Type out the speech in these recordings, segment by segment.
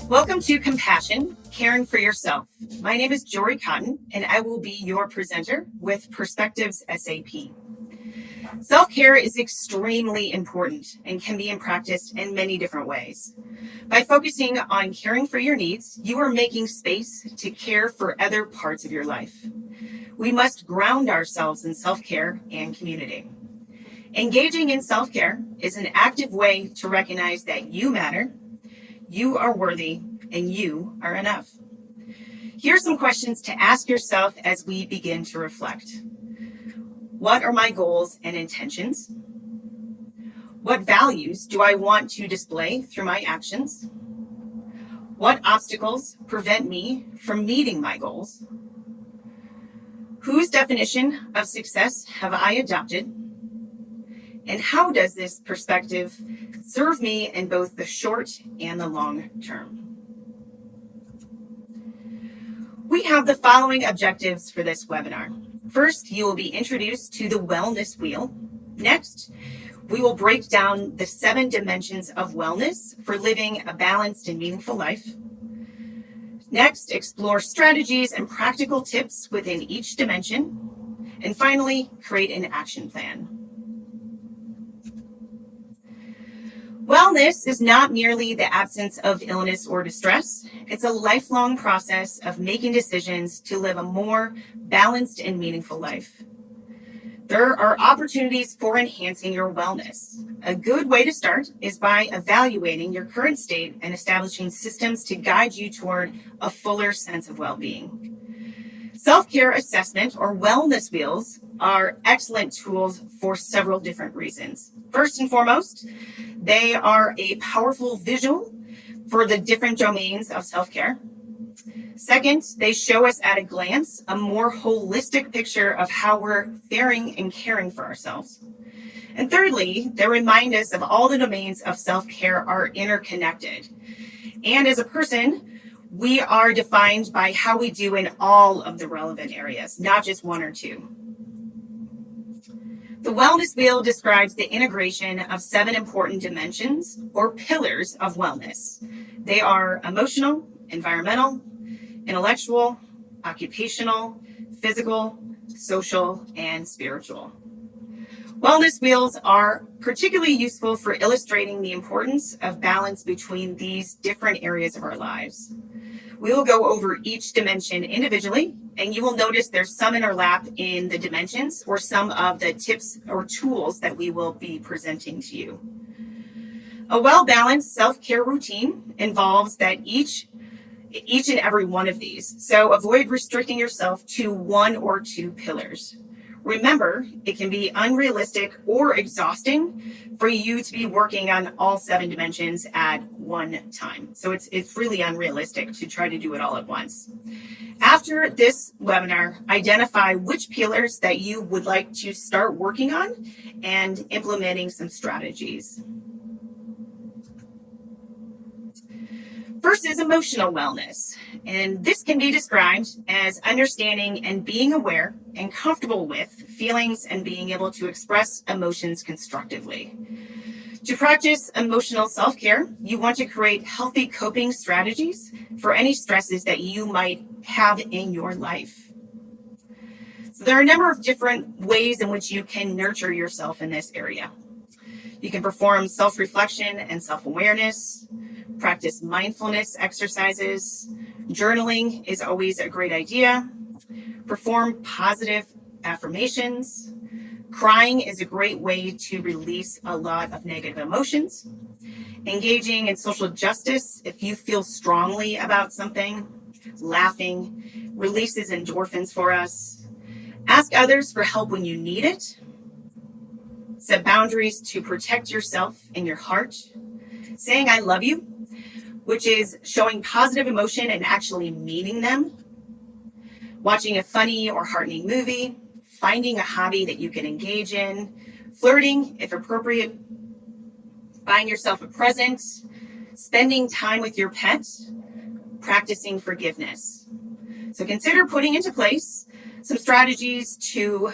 Welcome to Compassion, Caring for Yourself. My name is Jorie Cotton, and I will be your presenter with Perspectives SAP. Self-care is extremely important and can be practiced in many different ways. By focusing on caring for your needs, you are making space to care for other parts of your life. We must ground ourselves in self-care and community. Engaging in self-care is an active way to recognize that you matter, you are worthy, and you are enough. Here are some questions to ask yourself as we begin to reflect. What are my goals and intentions? What values do I want to display through my actions? What obstacles prevent me from meeting my goals? Whose definition of success have I adopted? And how does this perspective serve me in both the short and the long term? We have the following objectives for this webinar. First, you will be introduced to the wellness wheel. Next, we will break down the 7 dimensions of wellness for living a balanced and meaningful life. Next, explore strategies and practical tips within each dimension. And finally, create an action plan. Wellness is not merely the absence of illness or distress. It's a lifelong process of making decisions to live a more balanced and meaningful life. There are opportunities for enhancing your wellness. A good way to start is by evaluating your current state and establishing systems to guide you toward a fuller sense of well-being. Self-care assessment or wellness wheels are excellent tools for several different reasons. First and foremost, they are a powerful visual for the different domains of self-care. Second, they show us at a glance a more holistic picture of how we're faring and caring for ourselves. And thirdly, they remind us of all the domains of self-care are interconnected. And as a person, we are defined by how we do in all of the relevant areas, not just one or two. The wellness wheel describes the integration of 7 important dimensions or pillars of wellness. They are emotional, environmental, intellectual, occupational, physical, social, and spiritual. Wellness wheels are particularly useful for illustrating the importance of balance between these different areas of our lives. We will go over each dimension individually, and you will notice there's some overlap in the dimensions or some of the tips or tools that we will be presenting to you. A well-balanced self-care routine involves that each and every one of these. So avoid restricting yourself to 1 or 2 pillars. Remember, it can be unrealistic or exhausting for you to be working on all 7 dimensions at one time. So it's really unrealistic to try to do it all at once. After this webinar, identify which pillars that you would like to start working on and implementing some strategies. First is emotional wellness, and this can be described as understanding and being aware and comfortable with feelings and being able to express emotions constructively. To practice emotional self-care, you want to create healthy coping strategies for any stresses that you might have in your life. So there are a number of different ways in which you can nurture yourself in this area. You can perform self-reflection and self-awareness, practice mindfulness exercises. Journaling is always a great idea. Perform positive affirmations. Crying is a great way to release a lot of negative emotions. Engaging in social justice if you feel strongly about something. Laughing releases endorphins for us. Ask others for help when you need it. Set boundaries to protect yourself and your heart. Saying I love you, which is showing positive emotion and actually meaning them. Watching a funny or heartening movie. Finding a hobby that you can engage in. Flirting, if appropriate. Buying yourself a present. Spending time with your pet. Practicing forgiveness. So consider putting into place some strategies to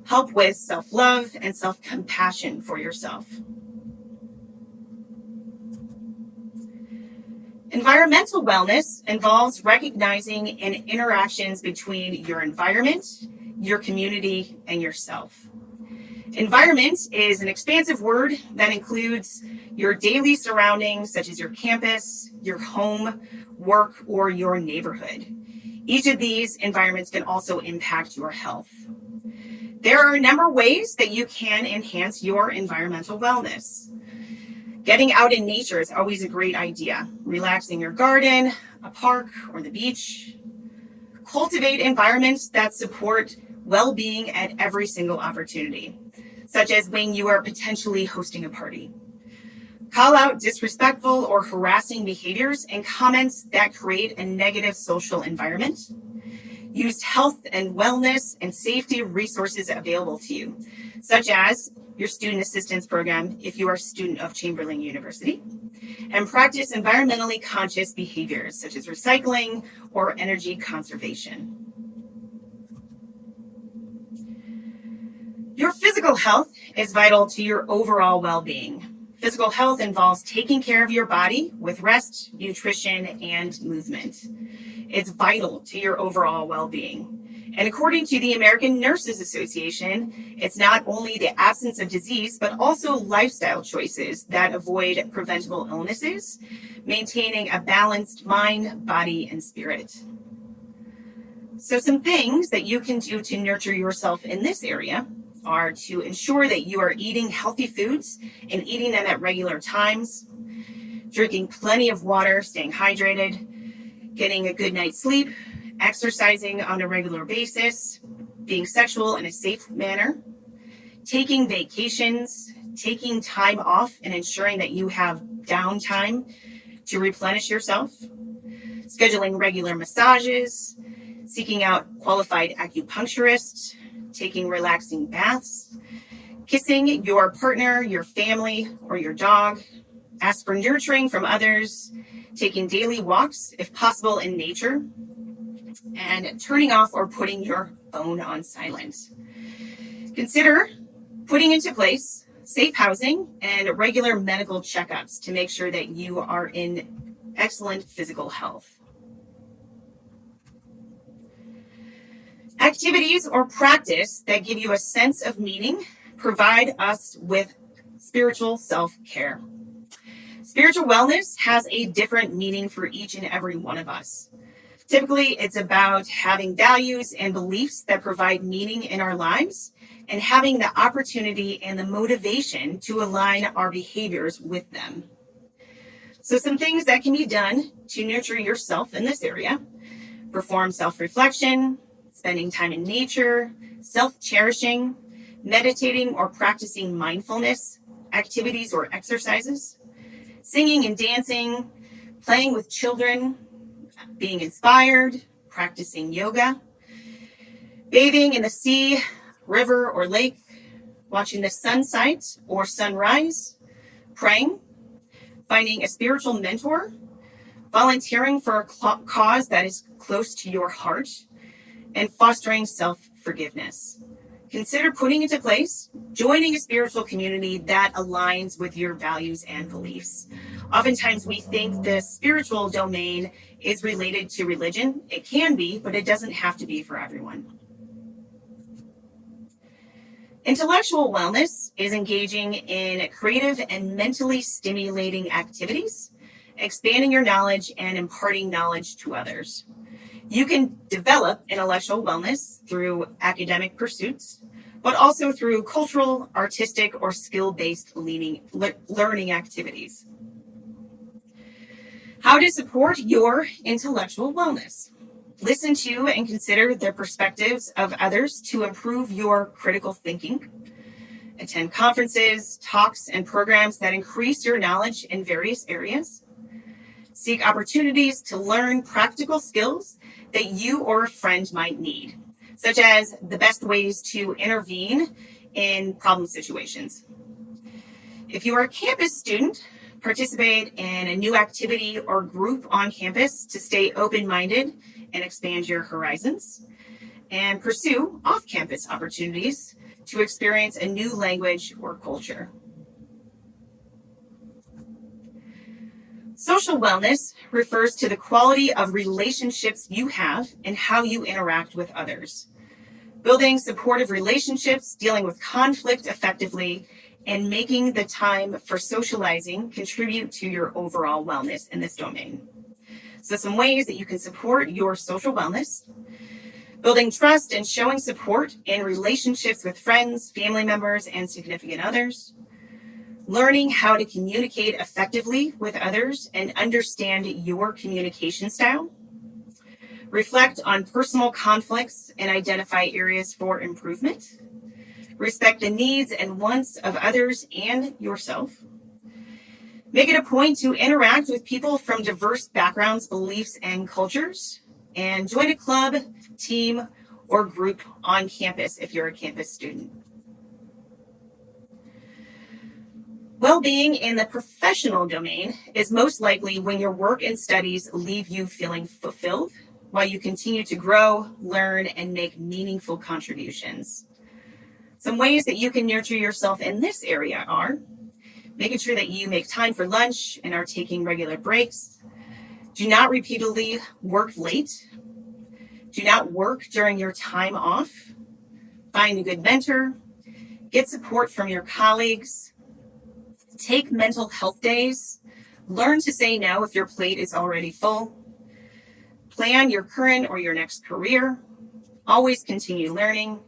help with self-love and self-compassion for yourself. Environmental wellness involves recognizing and interactions between your environment, your community, and yourself. Environment is an expansive word that includes your daily surroundings, such as your campus, your home, work, or your neighborhood. Each of these environments can also impact your health. There are a number of ways that you can enhance your environmental wellness. Getting out in nature is always a great idea. Relaxing your garden, a park, or the beach. Cultivate environments that support well-being at every single opportunity, such as when you are potentially hosting a party. Call out disrespectful or harassing behaviors and comments that create a negative social environment. Use health and wellness and safety resources available to you, such as your student assistance program if you are a student of Chamberlain University, and practice environmentally conscious behaviors such as recycling or energy conservation. Your physical health is vital to your overall well-being. Physical health involves taking care of your body with rest, nutrition, and movement. It's vital to your overall well-being. And according to the American Nurses Association, it's not only the absence of disease, but also lifestyle choices that avoid preventable illnesses, maintaining a balanced mind, body, and spirit. So some things that you can do to nurture yourself in this area are to ensure that you are eating healthy foods and eating them at regular times, drinking plenty of water, staying hydrated, getting a good night's sleep, exercising on a regular basis, being sexual in a safe manner, taking vacations, taking time off and ensuring that you have downtime to replenish yourself, scheduling regular massages, seeking out qualified acupuncturists, taking relaxing baths, kissing your partner, your family, or your dog, ask for nurturing from others, taking daily walks, if possible, in nature, and turning off or putting your phone on silent. Consider putting into place safe housing and regular medical checkups to make sure that you are in excellent physical health. Activities or practice that give you a sense of meaning provide us with spiritual self-care. Spiritual wellness has a different meaning for each and every one of us. Typically, it's about having values and beliefs that provide meaning in our lives and having the opportunity and the motivation to align our behaviors with them. So some things that can be done to nurture yourself in this area: perform self-reflection, spending time in nature, self-cherishing, meditating or practicing mindfulness activities or exercises, singing and dancing, playing with children, being inspired, practicing yoga, bathing in the sea, river, or lake, watching the sunset or sunrise, praying, finding a spiritual mentor, volunteering for a cause that is close to your heart, and fostering self-forgiveness. Consider putting into place joining a spiritual community that aligns with your values and beliefs. Oftentimes we think the spiritual domain is related to religion. It can be, but it doesn't have to be for everyone. Intellectual wellness is engaging in creative and mentally stimulating activities, expanding your knowledge and imparting knowledge to others. You can develop intellectual wellness through academic pursuits, but also through cultural, artistic, or skill-based learning activities. How to support your intellectual wellness. Listen to and consider the perspectives of others to improve your critical thinking. Attend conferences, talks, and programs that increase your knowledge in various areas. Seek opportunities to learn practical skills that you or a friend might need, such as the best ways to intervene in problem situations. If you are a campus student, participate in a new activity or group on campus to stay open-minded and expand your horizons, and pursue off-campus opportunities to experience a new language or culture. Social wellness refers to the quality of relationships you have and how you interact with others. Building supportive relationships, dealing with conflict effectively, and making the time for socializing contribute to your overall wellness in this domain. So some ways that you can support your social wellness: building trust and showing support in relationships with friends, family members, and significant others. Learning how to communicate effectively with others and understand your communication style. Reflect on personal conflicts and identify areas for improvement. Respect the needs and wants of others and yourself. Make it a point to interact with people from diverse backgrounds, beliefs, and cultures. And join a club, team, or group on campus if you're a campus student. Well-being in the professional domain is most likely when your work and studies leave you feeling fulfilled while you continue to grow, learn, and make meaningful contributions. Some ways that you can nurture yourself in this area are making sure that you make time for lunch and are taking regular breaks. Do not repeatedly work late. Do not work during your time off. Find a good mentor. Get support from your colleagues. Take mental health days. Learn to say no if your plate is already full. Plan your current or your next career. Always continue learning.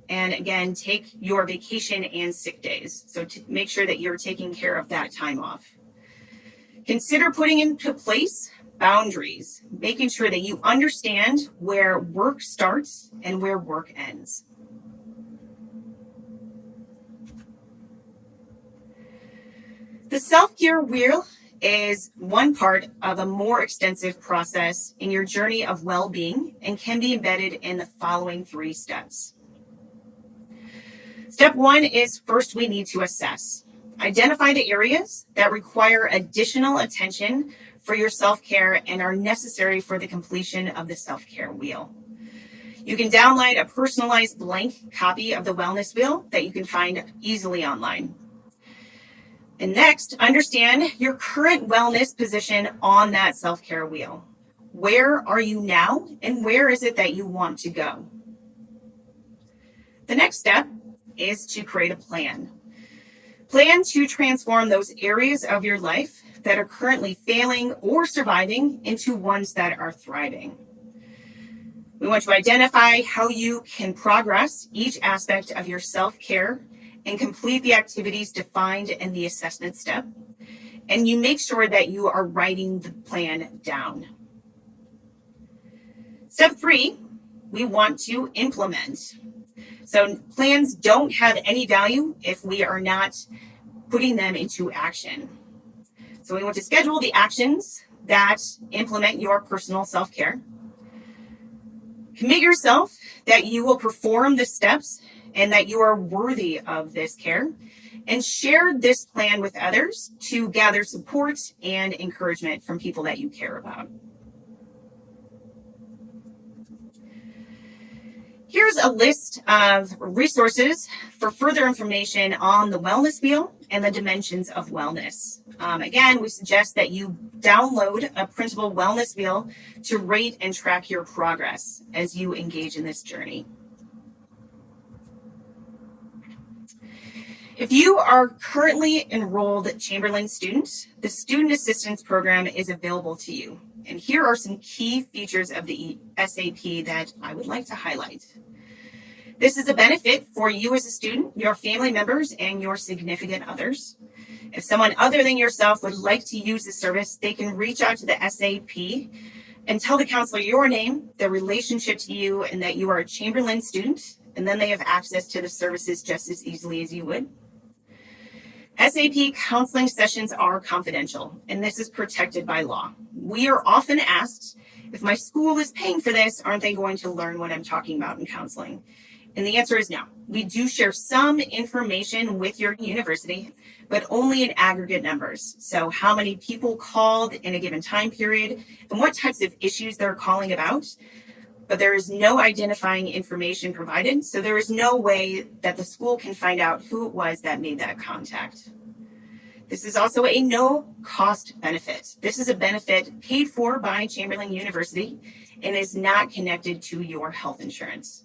And again, take your vacation and sick days. So to make sure that you're taking care of that time off. Consider putting into place boundaries, making sure that you understand where work starts and where work ends. The self-care wheel is one part of a more extensive process in your journey of well-being and can be embedded in the following 3 steps. Step 1 is first we need to assess. Identify the areas that require additional attention for your self-care and are necessary for the completion of the self-care wheel. You can download a personalized blank copy of the wellness wheel that you can find easily online. And next, understand your current wellness position on that self-care wheel. Where are you now, and where is it that you want to go? The next step is to create a plan. Plan to transform those areas of your life that are currently failing or surviving into ones that are thriving. We want to identify how you can progress each aspect of your self-care and complete the activities defined in the assessment step. And you make sure that you are writing the plan down. Step 3, we want to implement. So plans don't have any value if we are not putting them into action. So we want to schedule the actions that implement your personal self-care. Commit yourself that you will perform the steps and that you are worthy of this care, and share this plan with others to gather support and encouragement from people that you care about. Here's a list of resources for further information on the wellness wheel and the dimensions of wellness. Again, we suggest that you download a printable wellness wheel to rate and track your progress as you engage in this journey. If you are currently enrolled Chamberlain student, the Student Assistance Program is available to you. And here are some key features of the SAP that I would like to highlight. This is a benefit for you as a student, your family members, and your significant others. If someone other than yourself would like to use the service, they can reach out to the SAP and tell the counselor your name, their relationship to you, and that you are a Chamberlain student, and then they have access to the services just as easily as you would. SAP counseling sessions are confidential, and this is protected by law. We are often asked, if my school is paying for this, aren't they going to learn what I'm talking about in counseling? And the answer is no. We do share some information with your university, but only in aggregate numbers. So how many people called in a given time period and what types of issues they're calling about. But there is no identifying information provided, so there is no way that the school can find out who it was that made that contact. This is also a no-cost benefit. This is a benefit paid for by Chamberlain University and is not connected to your health insurance.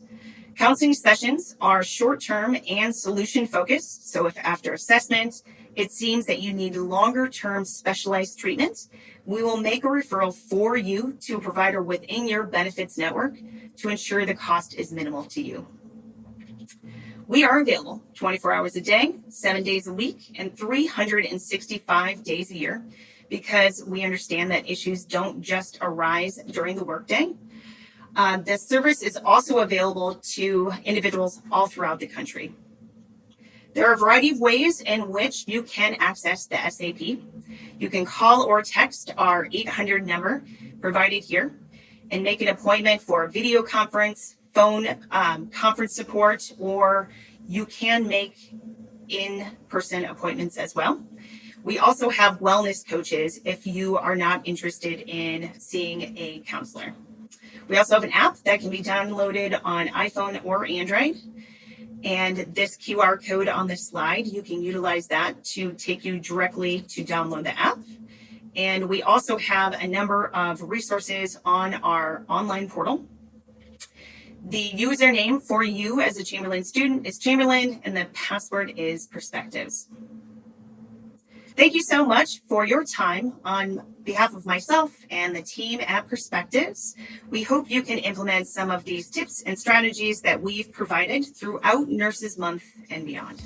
Counseling sessions are short-term and solution-focused. So if after assessment, it seems that you need longer-term specialized treatment, we will make a referral for you to a provider within your benefits network to ensure the cost is minimal to you. We are available 24 hours a day, 7 days a week, and 365 days a year because we understand that issues don't just arise during the workday. This service is also available to individuals all throughout the country. There are a variety of ways in which you can access the SAP. You can call or text our 800 number provided here and make an appointment for a video conference, phone conference support, or you can make in-person appointments as well. We also have wellness coaches if you are not interested in seeing a counselor. We also have an app that can be downloaded on iPhone or Android. And this QR code on the slide, you can utilize that to take you directly to download the app. And we also have a number of resources on our online portal. The username for you as a Chamberlain student is Chamberlain, and the password is Perspectives. Thank you so much for your time on behalf of myself and the team at Perspectives. We hope you can implement some of these tips and strategies that we've provided throughout Nurses Month and beyond.